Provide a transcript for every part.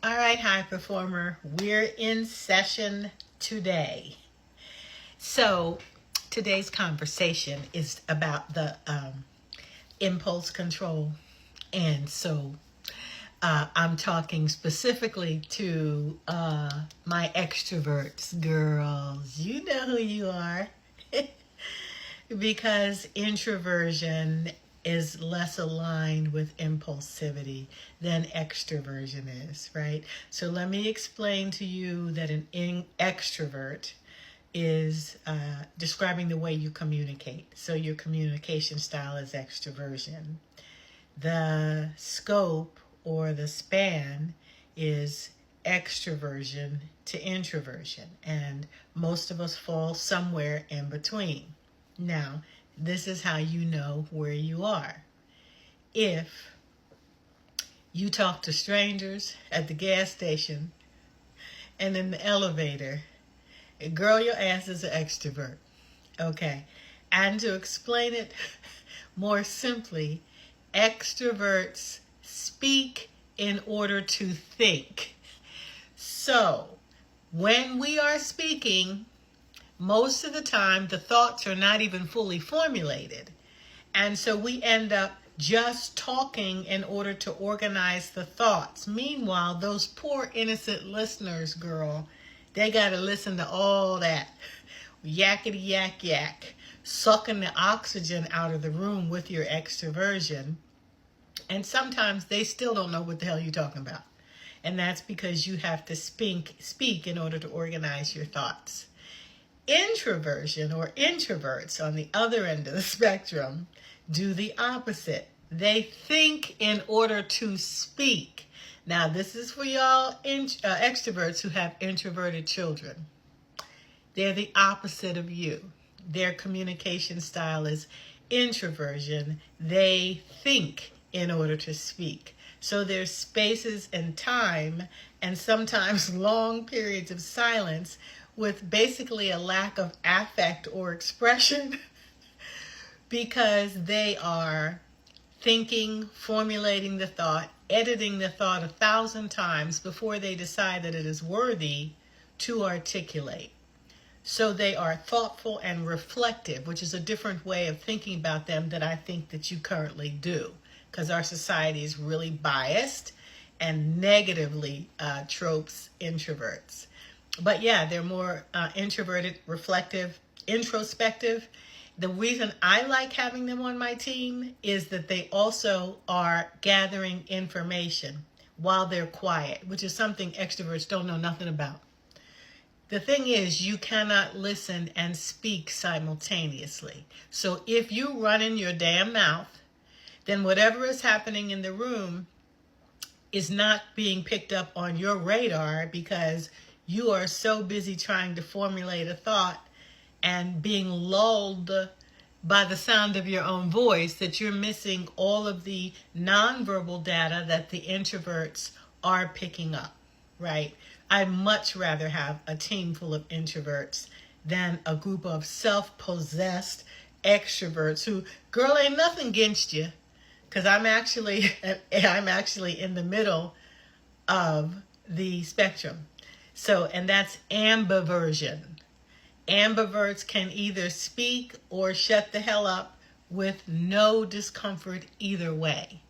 All right, high performer, we're in session today. So, today's conversation is about the impulse control. And so, I'm talking specifically to my extroverts, girls. You know who you are. Because introversion is less aligned with impulsivity than extroversion is, right? So let me explain to you that an extrovert is describing the way you communicate. So your communication style is extroversion. The scope or the span is extroversion to introversion, and most of us fall somewhere in between. Now, this is how you know where you are. If you talk to strangers at the gas station and in the elevator, girl, your ass is an extrovert. Okay. And to explain it more simply, extroverts speak in order to think. So, when we are speaking, most of the time the thoughts are not even fully formulated. And so we end up just talking in order to organize the thoughts. Meanwhile, those poor innocent listeners, girl, they got to listen to all that yakety yak yak, sucking the oxygen out of the room with your extroversion. And sometimes they still don't know what the hell you're talking about. And that's because you have to speak in order to organize your thoughts. Introversion or introverts on the other end of the spectrum do the opposite. They think in order to speak. Now, this is for y'all extroverts who have introverted children. They're the opposite of you. Their communication style is introversion. They think in order to speak. So there's spaces and time and sometimes long periods of silence with basically a lack of affect or expression because they are thinking, formulating the thought, editing the thought 1,000 times before they decide that it is worthy to articulate. So they are thoughtful and reflective, which is a different way of thinking about them that I think that you currently do, because our society is really biased and negatively tropes introverts. But yeah, they're more introverted, reflective, introspective. The reason I like having them on my team is that they also are gathering information while they're quiet, which is something extroverts don't know nothing about. The thing is, you cannot listen and speak simultaneously. So if you run in your damn mouth, then whatever is happening in the room is not being picked up on your radar because you are so busy trying to formulate a thought and being lulled by the sound of your own voice that you're missing all of the nonverbal data that the introverts are picking up, right? I'd much rather have a team full of introverts than a group of self-possessed extroverts who, girl, ain't nothing against you, because I'm actually in the middle of the spectrum. So, and that's ambiversion. Ambiverts can either speak or shut the hell up with no discomfort either way.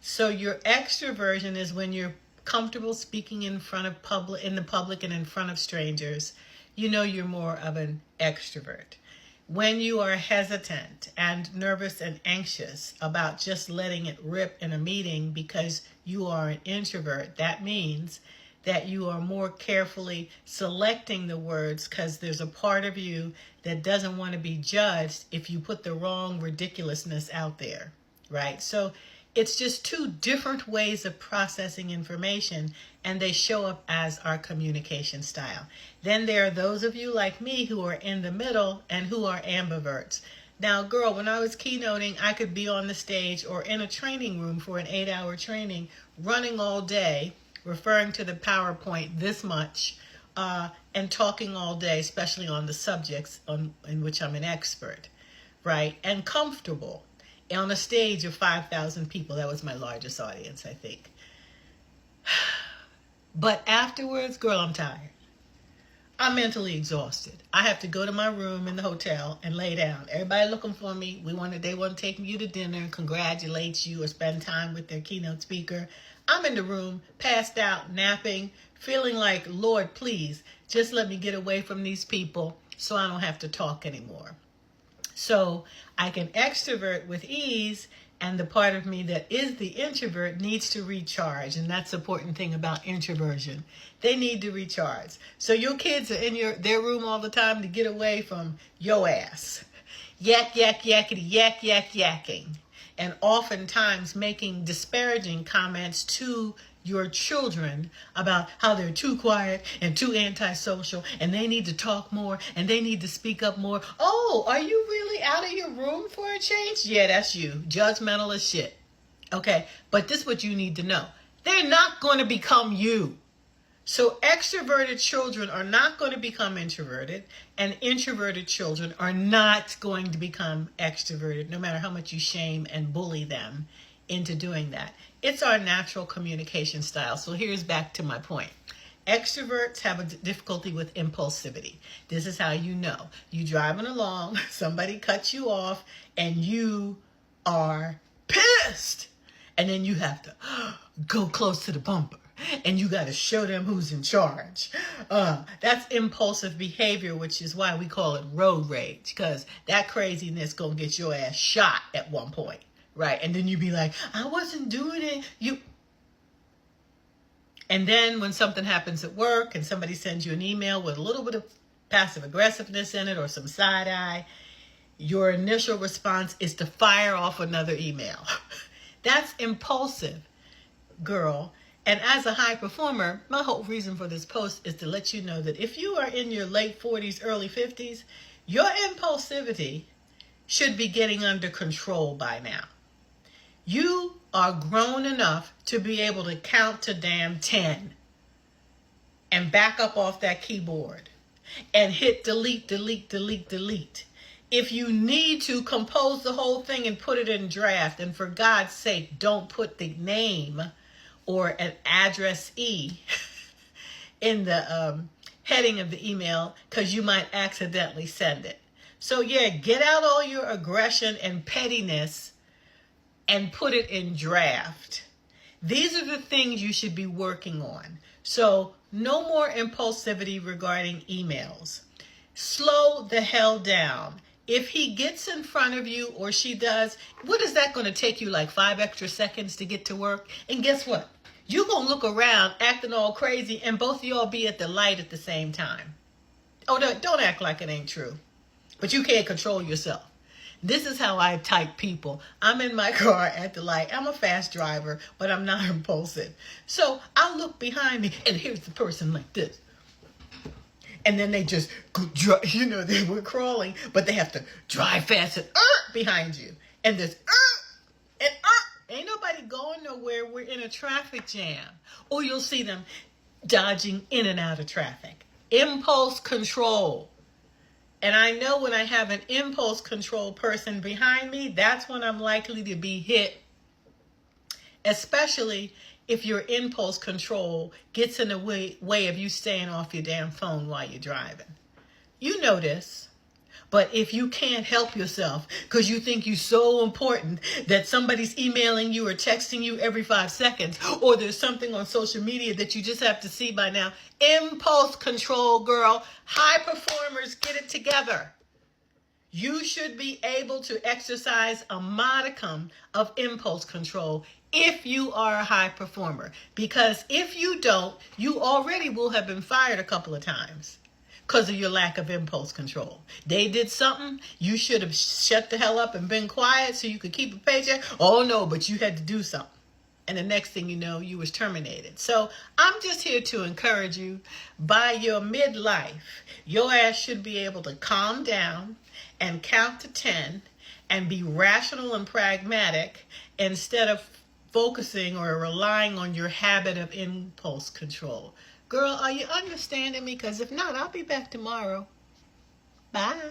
So your extroversion is when you're comfortable speaking in the public and in front of strangers. You know you're more of an extrovert. When you are hesitant and nervous and anxious about just letting it rip in a meeting because you are an introvert, that means that you are more carefully selecting the words because there's a part of you that doesn't want to be judged if you put the wrong ridiculousness out there, right? So it's just two different ways of processing information, and they show up as our communication style. Then there are those of you like me who are in the middle and who are ambiverts. Now, girl, when I was keynoting, I could be on the stage or in a training room for an 8-hour training, running all day, referring to the PowerPoint this much, and talking all day, especially on the subjects in which I'm an expert, right? And comfortable on a stage of 5,000 people. That was my largest audience, I think. But afterwards, girl, I'm tired. I'm mentally exhausted. I have to go to my room in the hotel and lay down. Everybody looking for me. They want to take you to dinner and congratulate you or spend time with their keynote speaker. I'm in the room, passed out, napping, feeling like, Lord, please, just let me get away from these people so I don't have to talk anymore. So I can extrovert with ease, and the part of me that is the introvert needs to recharge. And that's the important thing about introversion. They need to recharge. So your kids are in their room all the time to get away from your ass. Yak, yak, yakety, yak, yak, yakking. And oftentimes making disparaging comments to your children about how they're too quiet and too antisocial and they need to talk more and they need to speak up more. Oh, are you really out of your room for a change? Yeah, that's you. Judgmental as shit. Okay, but this is what you need to know. They're not going to become you. So extroverted children are not going to become introverted, and introverted children are not going to become extroverted, no matter how much you shame and bully them into doing that. It's our natural communication style. So here's back to my point. Extroverts have a difficulty with impulsivity. This is how you know. You driving along, somebody cuts you off, and you are pissed. And then you have to go close to the bumper. And you got to show them who's in charge. That's impulsive behavior, which is why we call it road rage, because that craziness gonna get your ass shot at one point, right? And then you be like, I wasn't doing it. And then when something happens at work and somebody sends you an email with a little bit of passive aggressiveness in it or some side eye, your initial response is to fire off another email. That's impulsive, girl. And as a high performer, my whole reason for this post is to let you know that if you are in your late 40s, early 50s, your impulsivity should be getting under control by now. You are grown enough to be able to count to damn 10 and back up off that keyboard and hit delete, delete, delete, delete. If you need to compose the whole thing and put it in draft, and for God's sake, don't put the name or an addressee in the heading of the email, because you might accidentally send it. So yeah, get out all your aggression and pettiness and put it in draft. These are the things you should be working on. So no more impulsivity regarding emails. Slow the hell down. If he gets in front of you, or she does, what is that going to take you, like 5 extra seconds to get to work? And guess what? You're going to look around acting all crazy and both of y'all be at the light at the same time. Oh, don't act like it ain't true. But you can't control yourself. This is how I type people. I'm in my car at the light. I'm a fast driver, but I'm not impulsive. So I'll look behind me, and here's the person like this. And then they just, they were crawling, but they have to drive fast and behind you. And there's and ain't nobody going nowhere. We're in a traffic jam. Or you'll see them dodging in and out of traffic. Impulse control. And I know when I have an impulse control person behind me, that's when I'm likely to be hit. Especially if your impulse control gets in the way of you staying off your damn phone while you're driving. You know this. But if you can't help yourself because you think you're so important that somebody's emailing you or texting you every 5 seconds, or there's something on social media that you just have to see by now, impulse control, girl. High performers, get it together. You should be able to exercise a modicum of impulse control if you are a high performer. Because if you don't, you already will have been fired a couple of times because of your lack of impulse control. They did something, you should have shut the hell up and been quiet so you could keep a paycheck. Oh no, but you had to do something. And the next thing you know, you was terminated. So I'm just here to encourage you. By your midlife, your ass should be able to calm down and count to 10 and be rational and pragmatic instead of focusing or relying on your habit of impulse control. Girl, are you understanding me? Because if not, I'll be back tomorrow. Bye.